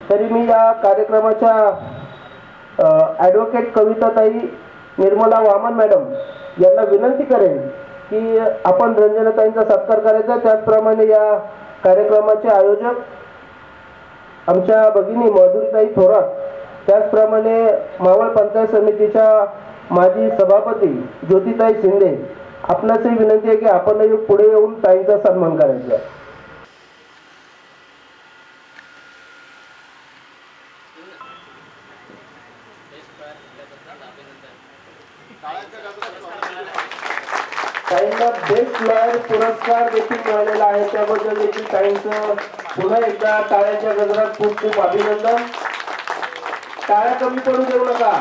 तरी मी या कार्यक्रमाच्या ॲडव्होकेट कविताताई निर्मला वामन मॅडम यांना विनंती करेन की आपण रंजनाताईंचा सत्कार करायचा। त्याचप्रमाणे या कार्यक्रमाचे आयोजक आमच्या भगिनी माधुरीताई थोरात, त्याचप्रमाणे मावळ पंचायत समितीच्या माजी सभापती ज्योतिताई शिंदे, आपणासही विनंती आहे की आपणही पुढे येऊन ताईंचा सन्मान करायचा। ताईंना बेस्ट लॉयर पुरस्कार देखील मिळालेला आहे, त्याबद्दल देखील ताईंचं पुन्हा एकदा टाळ्यांच्या गजरात खूप खूप अभिनंदन। टाळ्या कमी पडू देऊ नका।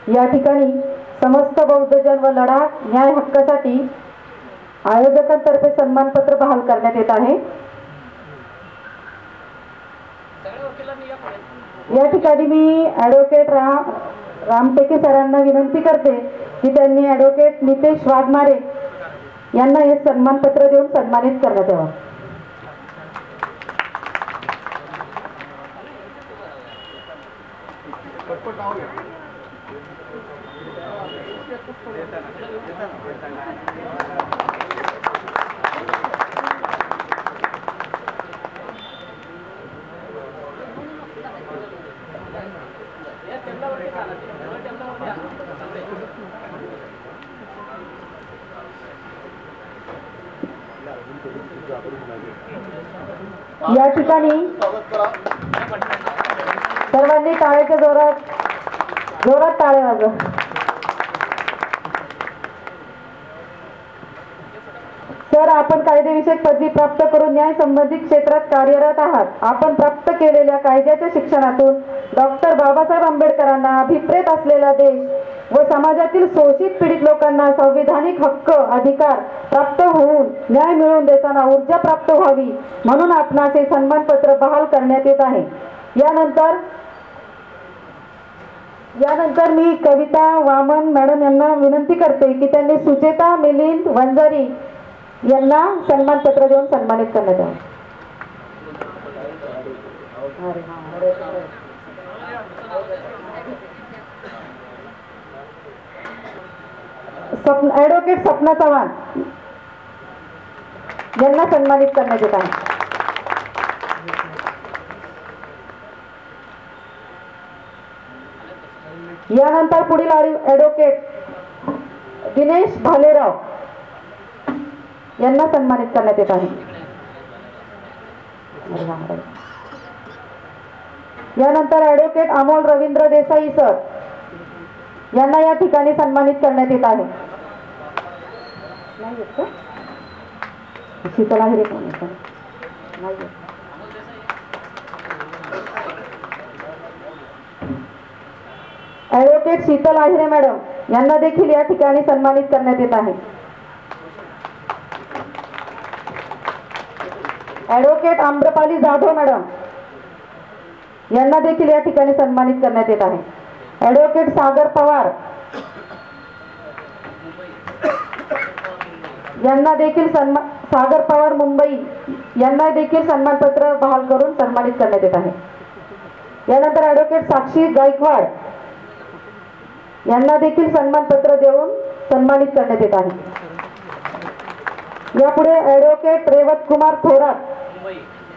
या ठिकाणी समस्त बौद्धजन व लढा न्याय हक्कासाठी आयोजकांतर्फे सन्मानपत्र बहाल करण्यात येत आहे। या ठिकाणी मी ॲडव्होकेट रामटेके सरांना विनंती करते की त्यांनी ॲडव्होकेट नितेश वाघमारे यांना हे सन्मानपत्र देऊन सन्मानित करण्यात यावं। या ठिकाणी सर्वांनी टाळ्याच्या जोरात टाळ्या वाजवा। सर, आपण कायदेविषयक पदवी प्राप्त करून न्याय संबंधित क्षेत्रात कार्यरत आहात। आपण प्राप्त केलेल्या कायद्याच्या शिक्षणातून डॉक्टर बाबासाहेब आंबेडकरांना अभिप्रेत असलेला देश व समाजातील शोषित पीडित लोकांना संविधानिक हक्क अधिकार प्राप्त होऊन न्याय मिळवून देताना ऊर्जा प्राप्त व्हावी म्हणून आपणास हे सन्मानपत्र बहाल करण्यात येत आहे। यानंतर मी कविता वामन मॅडम यांना विनंती करते की त्यांनी सुचेता मिलिंद वंजारी यांना सन्मानपत्र देऊन सन्मानित करण्यात यावे। ॲडव्होकेट सपना चव्हाण यांना सन्मानित करण्यात येत आहे। यानंतर पुढील ॲडव्होकेट दिनेश भालेराव यांना सन्मानित करण्यात येत आहे। यानंतर ॲडव्होकेट अमोल रवींद्र देसाई सर यांना या ठिकाणी सन्मानित करण्यात येत आहे। शीतल आहे ॲडव्होकेट शीतल आहिरे मॅडम यांना देखील या ठिकाणी सन्मानित करण्यात येत आहे। ॲडव्होकेट आम्रपाली जाधव मॅडम यांना देखील या ठिकाणी सन्मानित करण्यात येत आहे। ॲडव्होकेट सागर पवार यांना देखील सागर पवार मुंबई यांना देखील सन्मानपत्र बहाल करून सन्मानित करण्यात येत आहे। यानंतर ॲडव्होकेट साक्षी गायकवाड यांना देखील सन्मानपत्र देऊन सन्मानित करण्यात येत आहे। यापुढे ॲडव्होकेट रेवत कुमार थोरात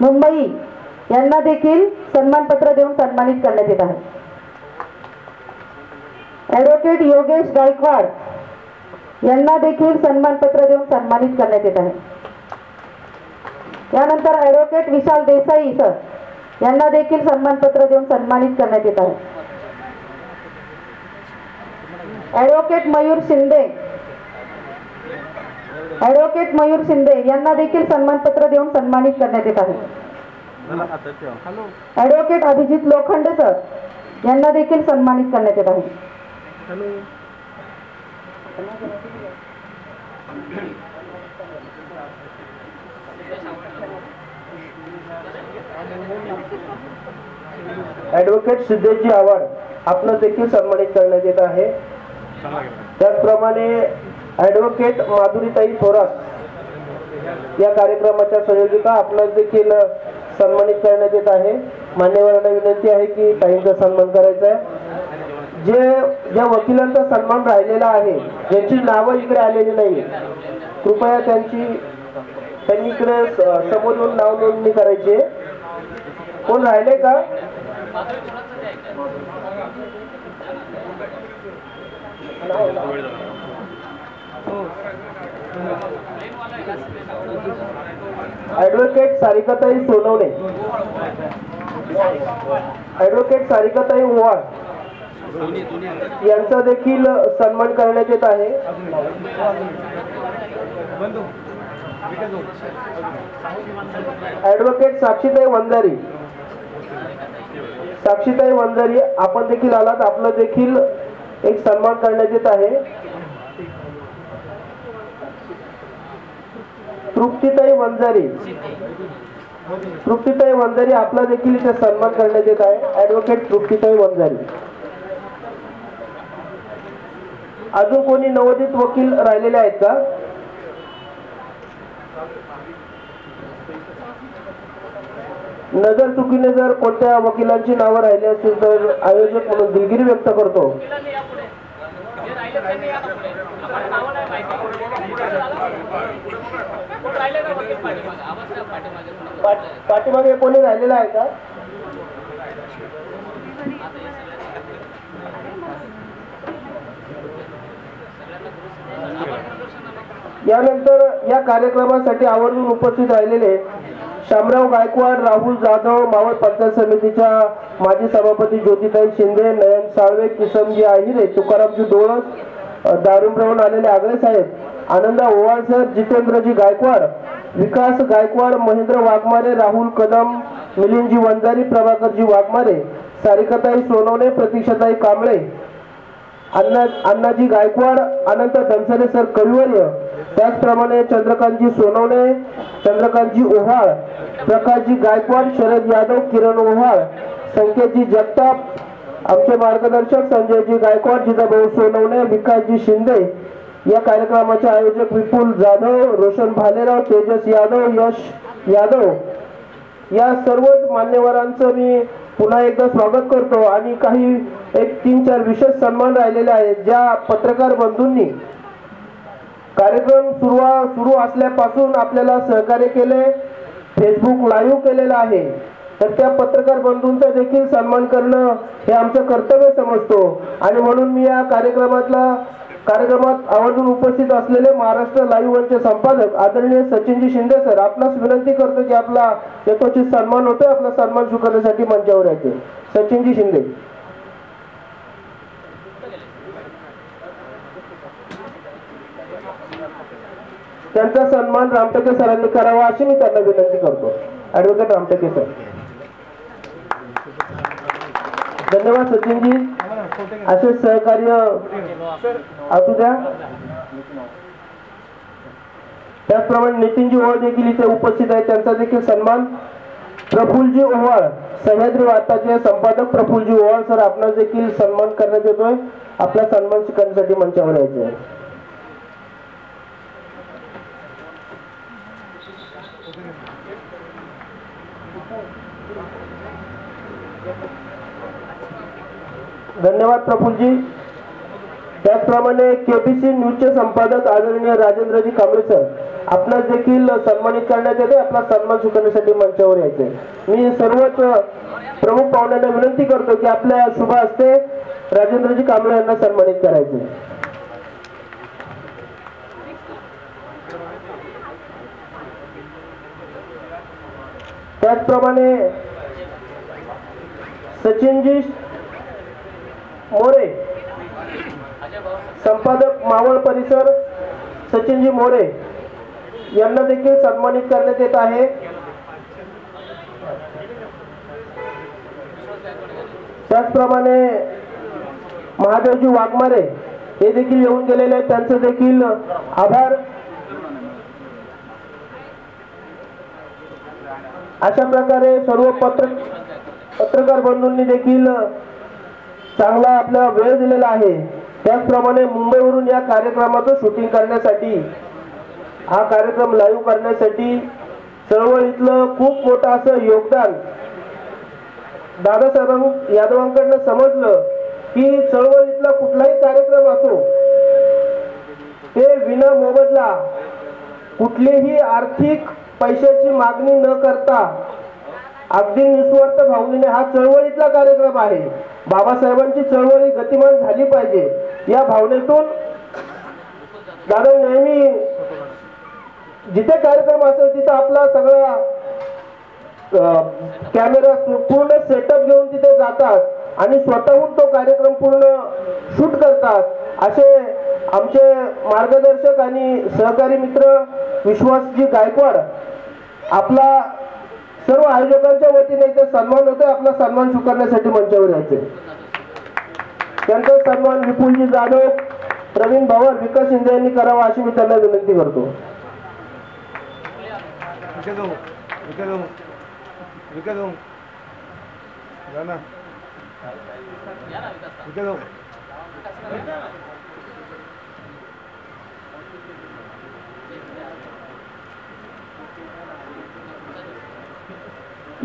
मुंबई यांना देखील सन्मानपत्र देऊन सन्मानित करण्यात येत आहे। ॲडव्होकेट योगेश गायकवाड यांना देखील सन्मानपत्र देऊन सन्मानित करण्यात येत आहे। यानंतर ॲडव्होकेट विशाल देसाई सर यांना देखील सन्मानपत्र देऊन सन्मानित करण्यात येत आहे। ॲडव्होकेट मयूर शिंदे यांना देखील सन्मानपत्र देऊन सन्मानित करण्यात येत आहे। ॲडव्होकेट अभिजित लोखंडे सर यांना देखील सन्मानित करण्यात येत आहे। ॲडव्होकेट सिद्धेशजी आव्हाड आपणास देखील सन्मानित करण्यात येत आहे. त्याचप्रमाणे ॲडव्होकेट माधुरीताई थोरात या कार्यक्रमाच्या संयोजिका आपणास देखील सन्मानित करण्यात येत आहे. मान्यवरांना विनंती आहे की ताईंचा सन्मान करायचा आहे. ज्या वकिलांचा सन्मान राहिलेला आहे, ज्यांची नावं इकडे आलेली नाही, कृपया त्यांनी इकडे समोर येऊन नाव नोंदणी करायची. कोण राहिले का? ॲडव्होकेट सारिकाताई सोनवणे, ॲडव्होकेट सारिकाताई ओवाळ यांचा देखील सन्मान करण्यात येत आहे. ॲडव्होकेट साक्षीताई वंजारी, साक्षीताई वंजारी आपण देखील आलात, आपलं देखील एक सन्मान करण्यात येत आहे. तृप्तीताई वंजारी, तृप्तीताई वंजारी आपला देखील इथे सन्मान करण्यात येत आहे. ॲडव्होकेट तृप्तीताई वंजारी. अजून कोणी नवोदित वकील राहिलेले आहेत का? नजर चुकीने जर कोणत्या वकिलांची नावं राहिली असतील तर आयोजक म्हणून दिलगिरी व्यक्त करतो. पाठीमागे कोणी राहिलेला आहे का? यानंतर या कार्यक्रमासाठी आवर्जून उपस्थित राहिलेले शामराव गायकवाड, राहुल जाधव, मावळ पंचायत समितीच्या माजी सभापती ज्योतिताई शिंदे, नयन साळवे, किसनजी आहिरे, तुकारामजी डोळस, दारुमरावून आलेले आगळे साहेब, आनंदा ओवाळ सर, जितेंद्रजी गायकवाड, विकास गायकवाड, महेंद्र वाघमारे, राहुल कदम, मिलिंदजी वंजारी, प्रभाकरजी वाघमारे, सारिकाताई सोनवणे, प्रतीक्षाताई कांबळे, अण्णाजी गायकवाड, अनंत धनसरे सर कविवर्य, त्याचप्रमाणे चंद्रकांतजी सोनवणे, चंद्रकांतजी ओव्हाळ, प्रकाशजी गायकवाड, शरद यादव, किरण ओव्हाळ, संकेतजी जगताप, आमचे मार्गदर्शक संजयजी गायकवाड, जिजाभाऊ सोनवणे, विकासजी शिंदे, या कार्यक्रमाचे आयोजक विपुल जाधव, रोशन भालेराव, तेजस यादव, यश यादव, या सर्वच मान्यवरांचं मी पुन्हा एकदा स्वागत करतो. आणि काही 3-4 विशेष सन्मान राहिलेले आहेत. ज्या पत्रकार बंधूंनी कार्यक्रम सुरू असल्यापासून आपल्याला सहकार्य केले, फेसबुक लाईव्ह केलेला आहे, तर त्या पत्रकार बंधूंचा देखील सन्मान करणं हे आमचं कर्तव्य समजतो. आणि म्हणून मी या कार्यक्रमात आवर्जून उपस्थित असलेले महाराष्ट्र लाईव्ह वनचे संपादक आदरणीय सचिनजी शिंदे सर, आपणास विनंती करतो की आपला यथोचित सन्मान होतोय, आपला सन्मान स्वीकारण्यासाठी मंचावर यायचे. सचिनजी शिंदे. त्यांचा सन्मान रामटेके सरांनी करावा अशी मी त्यांना विनंती करतो. Advocate Ramteke sir. धन्यवाद सचिनजी, असे सहकार्य असू द्या. त्याचप्रमाणे नितीनजी ओवाळ देखील इथे उपस्थित आहेत, त्यांचा देखील सन्मान. प्रफुल्लजी ओवाळ, सह्याद्री वार्ताचे संपादक प्रफुल्लजी ओवाळ सर, आपणास देखील सन्मान करण्यात येतोय. आपला सन्मान स्वीकारण्यासाठी मंचावर यायचे आहे. धन्यवाद प्रफुल्लजी. त्याचप्रमाणे केबीसी न्यूजचे संपादक आदरणीय राजेंद्रजी कांबळे सर, आपणास देखील सन्मानित करण्यात येते. आपला सन्मान स्वीकारण्यासाठी मंचावर यायचे. मी सर्वच प्रमुख पाहुण्यांना विनंती करतो की आपल्या शुभ हस्ते राजेंद्रजी कांबळे यांना सन्मानित करायचे. त्याचप्रमाणे सचिनजी मोरे, संपादक मावळ परिसर, सचिनजी मोरे यांना देखील सन्मानित करण्यात येत आहे. त्याचप्रमाणे महादेवजी वाघमारे हे देखील येऊन गेलेले आहेत, त्यांचं देखील आभार. अशा प्रकारे सर्व पत्रकार बंधूंनी देखील चांगला आपला वेळ दिलेला आहे. त्याचप्रमाणे मुंबईवरून या कार्यक्रमाचं शूटिंग करण्यासाठी, हा कार्यक्रम लाईव्ह करण्यासाठी चळवळीतलं खूप मोठं असं योगदान दादासाहेब यादवांकडनं समजलं की चळवळीतला कुठलाही कार्यक्रम असो ते विना मोबदला कुठलीही आर्थिक पैशाची मागणी न करता अगदी निस्वार्थ भावनेने, हा चळवळीतला कार्यक्रम आहे, बाबासाहेबांची चळवळी गतिमान झाली पाहिजे या भावनेतून दादा नेहमी जिथे कार्यक्रम असेल तिथे आपला सगळा कॅमेरा पूर्ण सेटअप घेऊन तिथे जातात आणि स्वतःहून तो कार्यक्रम पूर्ण शूट करतात. असे आमचे मार्गदर्शक आणि सहकारी मित्र विश्वासजी गायकवाड, आपला सर्व आयोजकांच्या वतीने इथे सन्मान होतोय. आपला सन्मान स्वीकारण्यासाठी मंचावर यायचे. त्यांचा सन्मान विपुलजी जाधव, प्रवीण भवर, विकास शिंदे यांनी करावा अशी मी त्यांना विनंती करतो.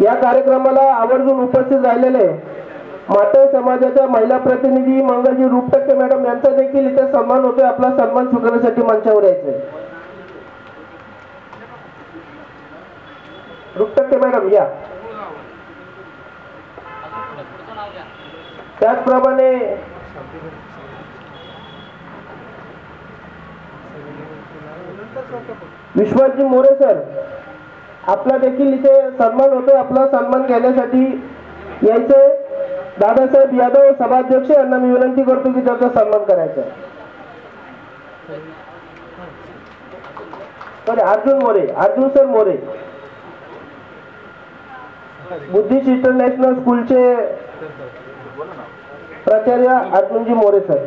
या कार्यक्रमाला आवर्जून उपस्थित राहिलेले माटे समाजाच्या महिला प्रतिनिधी मंगलजी रुपटक्के मॅडम यांचा देखील इथे सन्मान होतोय. आपला सन्मान स्वीकारण्यासाठी मंचावर यायचे. रुपटक्के मॅडम या. त्याचप्रमाणे विश्वासजी मोरे सर, आपला देखील इथे सन्मान होतोय. आपला सन्मान घेण्यासाठी यायचे. दादासाहेब यादव सभाध्यक्ष यांना मी विनंती करतो की त्यांचा सन्मान करायचा. Arjun More, Arjun sir More, Buddhist international स्कूलचे प्राचार्य अर्जुनजी मोरे सर.